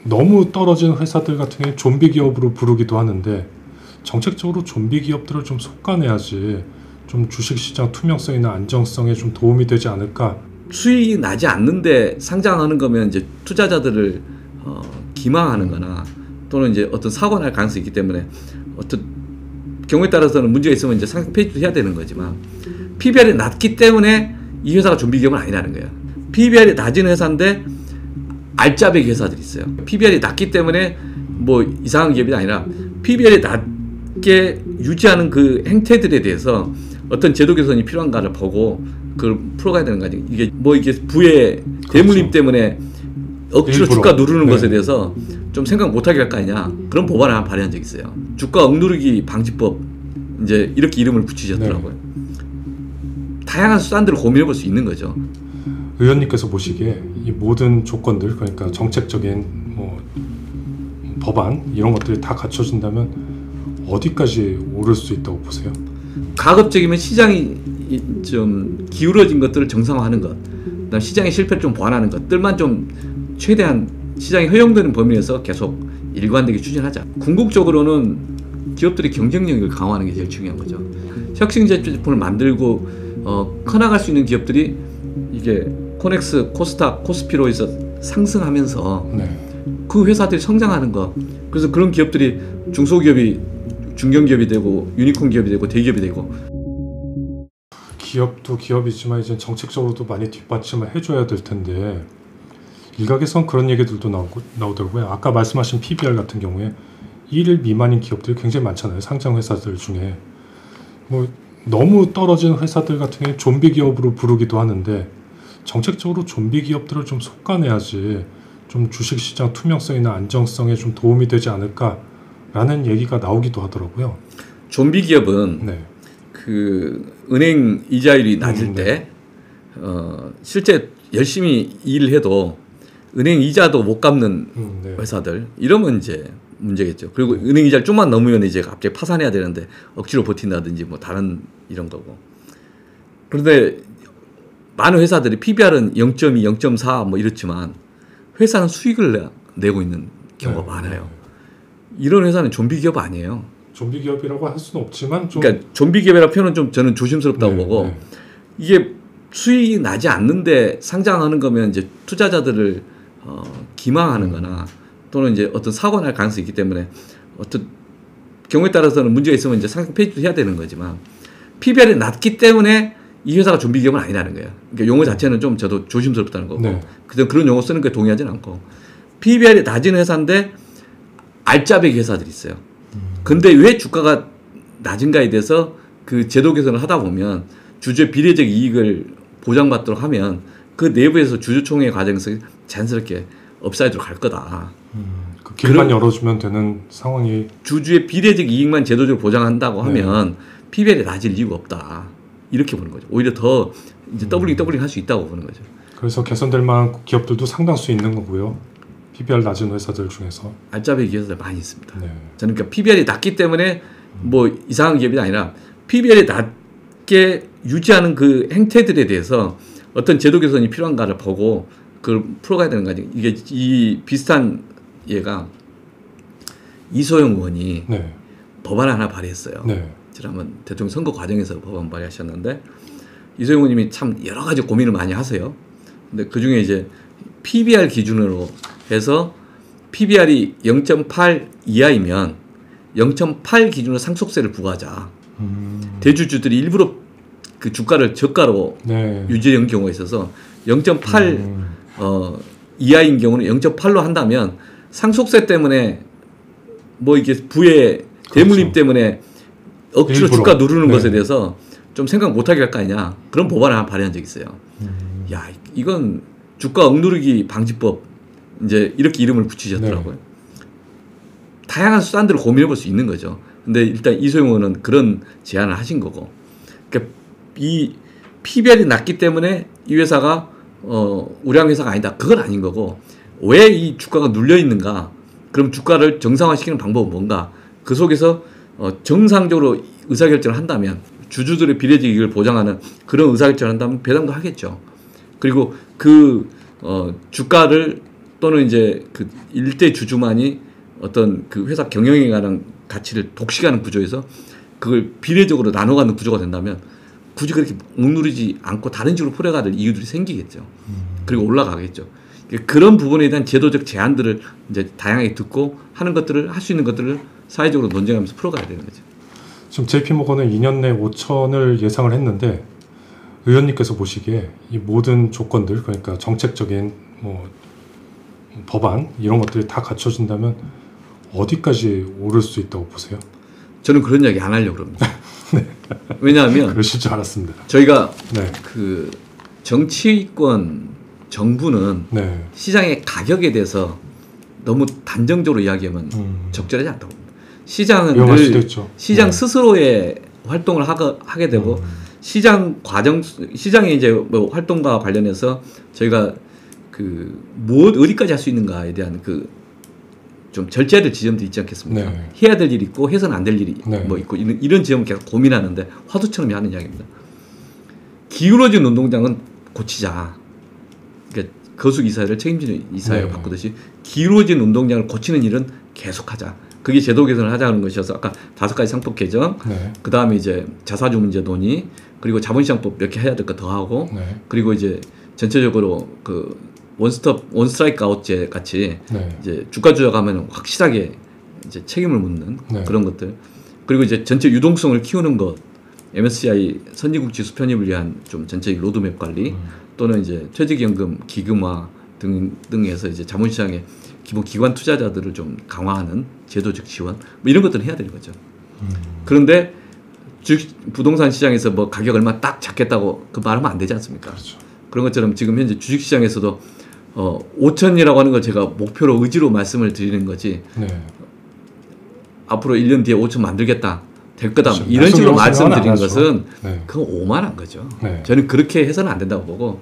너무 떨어진 회사들 같은 경우에 좀비 기업으로 부르기도 하는데 정책적으로 좀비 기업들을 좀 속아내야지 좀 주식시장 투명성이나 안정성에 좀 도움이 되지 않을까. 수익이 나지 않는데 상장하는 거면 이제 투자자들을 기망하는 거나 또는 이제 어떤 사고 날 가능성이 있기 때문에 어떤 경우에 따라서는 문제가 있으면 이제 상장 폐지도 해야 되는 거지만 PBR이 낮기 때문에 이 회사가 좀비 기업은 아니라는 거예요. PBR이 낮은 회사인데 알짜배기 회사들이 있어요. PBR이 낮기 때문에 뭐 이상한 기업이 아니라 PBR이 낮게 유지하는 그 행태들에 대해서 어떤 제도 개선이 필요한가를 보고 그걸 풀어가야 되는 거 아니에요. 이게 뭐 이게 부의 대물림 때문에 억지로 일부러. 주가 누르는 네. 것에 대해서 좀 생각 못하게 할 거 아니냐. 그런 법안을 하나 발의한 적이 있어요. 주가 억누르기 방지법 이제 이렇게 이름을 붙이셨더라고요. 네. 다양한 수단들을 고민해 볼 수 있는 거죠. 의원님께서 보시기에 이 모든 조건들, 그러니까 정책적인 뭐 법안 이런 것들이 다 갖춰진다면 어디까지 오를 수 있다고 보세요? 가급적이면 시장이 좀 기울어진 것들을 정상화하는 것, 그다음 시장의 실패를 좀 보완하는 것들만 좀 최대한 시장이 허용되는 범위 내에서 계속 일관되게 추진하자. 궁극적으로는 기업들이 경쟁력을 강화하는 게 제일 중요한 거죠. 혁신 제품을 만들고 커나갈 수 있는 기업들이 이게 코넥스, 코스닥, 코스피로에서 상승하면서 네. 그 회사들이 성장하는 거. 그래서 그런 기업들이 중소기업이 중견기업이 되고 유니콘 기업이 되고 대기업이 되고. 기업도 기업이지만 이제 정책적으로도 많이 뒷받침을 해줘야 될 텐데 일각에선 그런 얘기들도 나오더라고요. 아까 말씀하신 PBR 같은 경우에 1일 미만인 기업들이 굉장히 많잖아요. 상장 회사들 중에 뭐 너무 떨어진 회사들 같은 경우에 좀비 기업으로 부르기도 하는데 정책적으로 좀비 기업들을 좀 속아내야지 좀 주식시장 투명성이나 안정성에 좀 도움이 되지 않을까라는 얘기가 나오기도 하더라고요. 좀비 기업은 네. 그 은행 이자율이 낮을 네. 때 실제 열심히 일을 해도 은행 이자도 못 갚는 네. 회사들 이러면 이제 문제겠죠. 그리고 은행 이자를 좀만 넘으면 이제 갑자기 파산해야 되는데 억지로 버틴다든지 뭐 다른 이런 거고. 그런데 많은 회사들이 PBR은 0.2, 0.4 뭐 이렇지만 회사는 수익을 내고 있는 경우가 네. 많아요. 이런 회사는 좀비 기업 아니에요. 좀비 기업이라고 할 수는 없지만 좀 그러니까 좀비 기업이라는 표현은 좀 저는 조심스럽다고 네, 보고 네. 이게 수익이 나지 않는데 상장하는 거면 이제 투자자들을 기망하는 거나 또는 이제 어떤 사고 날 가능성이 있기 때문에 어떤 경우에 따라서는 문제가 있으면 이제 상장 폐지도 해야 되는 거지만 PBR이 낮기 때문에 이 회사가 좀비 기업은 아니라는 거예요. 그러니까 용어 자체는 좀 저도 조심스럽다는 거고 네. 그런 용어 쓰는 거에 동의하지는 않고 PBR이 낮은 회사인데 알짜배기 회사들이 있어요. 근데 왜 주가가 낮은가에 대해서 그 제도 개선을 하다 보면 주주의 비례적 이익을 보장받도록 하면 그 내부에서 주주총회 과정에서 자연스럽게 업사이드로 갈 거다. 그 길만 열어주면 되는 상황이 주주의 비례적 이익만 제도적으로 보장한다고 하면 PBR이 낮을 이유가 없다. 이렇게 보는 거죠. 오히려 더 이제 더블링 할 수 있다고 보는 거죠. 그래서 개선될 만한 기업들도 상당수 있는 거고요. PBR 낮은 회사들 중에서 알짜배기 회사들 많이 있습니다. 네. 저는 그러니까 PBR이 낮기 때문에 뭐 이상한 기업이 아니라 PBR이 낮게 유지하는 그 행태들에 대해서 어떤 제도 개선이 필요한가를 보고 그걸 풀어가야 되는 거 아니에요. 이게 이 비슷한 예가 이소영 의원이 네. 법안 하나 발의했어요. 네. 지난번 대통령 선거 과정에서 법안 발의하셨는데 이소영 의원님이 참 여러 가지 고민을 많이 하세요. 근데 그 중에 이제 PBR 기준으로 해서 PBR이 0.8 이하이면 0.8 기준으로 상속세를 부과하자. 대주주들이 일부러 그 주가를 저가로 네. 유지하는 경우가 있어서 0.8 이하인 경우는 0.8로 한다면 상속세 때문에 뭐 이게 부의 대물림 그렇죠. 때문에 억지로 일부러. 주가 누르는 네. 것에 대해서 좀 생각 못하게 할 거 아니냐. 그런 법안을 하나 발의한 적이 있어요. 야, 이건 주가 억누르기 방지법 이제 이렇게 이름을 붙이셨더라고요. 네. 다양한 수단들을 고민해 볼 수 있는 거죠. 근데 일단 이소영 의원은 그런 제안을 하신 거고. 그러니까 이 PBR이 낮기 때문에 이 회사가 우량 회사가 아니다. 그건 아닌 거고. 왜 이 주가가 눌려 있는가? 그럼 주가를 정상화시키는 방법은 뭔가? 그 속에서 정상적으로 의사결정을 한다면 주주들의 비례적 이익을 보장하는 그런 의사결정을 한다면 배당도 하겠죠. 그리고 그 주가를 또는 이제 그 일대 주주만이 어떤 그 회사 경영에 관한 가치를 독식하는 구조에서 그걸 비례적으로 나눠 갖는 구조가 된다면 굳이 그렇게 억누르지 않고 다른 식으로 풀어가야 될 이유들이 생기겠죠. 그리고 올라가겠죠. 그런 부분에 대한 제도적 제한들을 이제 다양하게 듣고 하는 것들을 할 수 있는 것들을 사회적으로 논쟁하면서 풀어가야 되는 거죠. 지금 JP모건은 2년 내 5천을 예상을 했는데 의원님께서 보시기에 이 모든 조건들 그러니까 정책적인 뭐 법안 이런 것들이 다 갖춰진다면 어디까지 오를 수 있다고 보세요? 저는 그런 이야기 안 하려고 그럽니다. 네. 왜냐하면 그러실 줄 알았습니다. 저희가 네. 그 정치권 정부는 네. 시장의 가격에 대해서 너무 단정적으로 이야기하면 적절하지 않다고 봅니다. 시장은 늘 시장 스스로의 활동을 하게 되고 시장 과정 시장의 이제 뭐 활동과 관련해서 저희가 그 어디까지 할 수 있는가에 대한 그 좀 절제해야 될 지점도 있지 않겠습니까? 네. 해야 될 일이 있고 해서는 안 될 일이 네. 뭐 있고 이런 지점을 계속 고민하는데 화두처럼 하는 이야기입니다. 기울어진 운동장은 고치자. 그러니까 거수 이사회를 책임지는 이사회로 네. 바꾸듯이 기울어진 운동장을 고치는 일은 계속하자. 그게 제도 개선을 하자는 것이어서 아까 5가지 상법 개정, 네. 그 다음에 이제 자사주 문제 논의, 그리고 자본시장법 몇 개 해야 될 거 더 하고, 네. 그리고 이제 전체적으로 그 원스트라이크 아웃제 같이 네. 이제 주가 조작하면 확실하게 이제 책임을 묻는 네. 그런 것들, 그리고 이제 전체 유동성을 키우는 것, MSCI 선진국 지수 편입을 위한 좀 전체적 로드맵 관리, 또는 이제 퇴직연금 기금화 등에서 이제 자본시장의 기본 기관 투자자들을 좀 강화하는 제도적 지원 뭐 이런 것들은 해야 되는 거죠. 그런데 부동산 시장에서 뭐 가격 얼마 딱 잡겠다고 그 말하면 안 되지 않습니까? 그렇죠. 그런 것처럼 지금 현재 주식시장에서도 5천이라고 하는 걸 제가 목표로 의지로 말씀을 드리는 거지. 네. 앞으로 1년 뒤에 5천 만들겠다. 될 거다. 그렇죠. 이런 식으로 말씀드리는 말씀드리는 것은 네. 그건 오만한 거죠. 네. 저는 그렇게 해서는 안 된다고 보고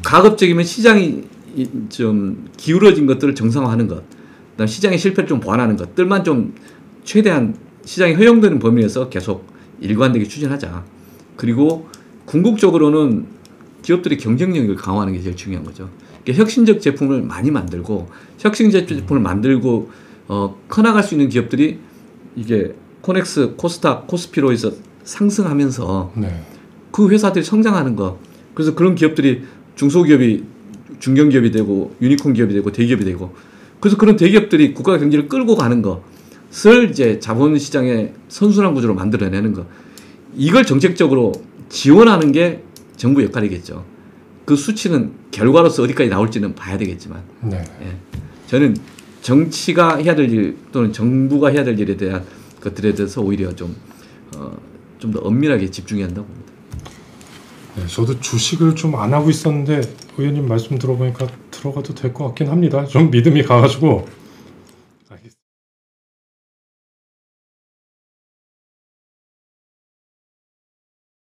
가급적이면 시장이 좀 기울어진 것들을 정상화하는 것, 그다음 시장의 실패를 좀 보완하는 것들만 좀 최대한 시장이 허용되는 범위 내에서 계속 일관되게 추진하자. 그리고 궁극적으로는 기업들이 경쟁력을 강화하는 게 제일 중요한 거죠. 그러니까 혁신적 제품을 많이 만들고 혁신적 제품을 만들고 커나갈 수 있는 기업들이 이게 코넥스, 코스닥, 코스피로에서 상승하면서 네. 그 회사들이 성장하는 거. 그래서 그런 기업들이 중소기업이 중견기업이 되고 유니콘 기업이 되고 대기업이 되고 그래서 그런 대기업들이 국가 경제를 끌고 가는 것을 이제 자본시장의 선순환 구조로 만들어내는 것. 이걸 정책적으로 지원하는 게 정부 역할이겠죠. 그 수치는 결과로서 어디까지 나올지는 봐야 되겠지만 네. 예. 저는 정치가 해야 될 일 또는 정부가 해야 될 일에 대한 것들에 대해서 오히려 좀 더 엄밀하게 집중해야 한다고 봅니다. 네, 저도 주식을 좀 안 하고 있었는데 의원님 말씀 들어보니까 들어가도 될 것 같긴 합니다. 좀 믿음이 가가지고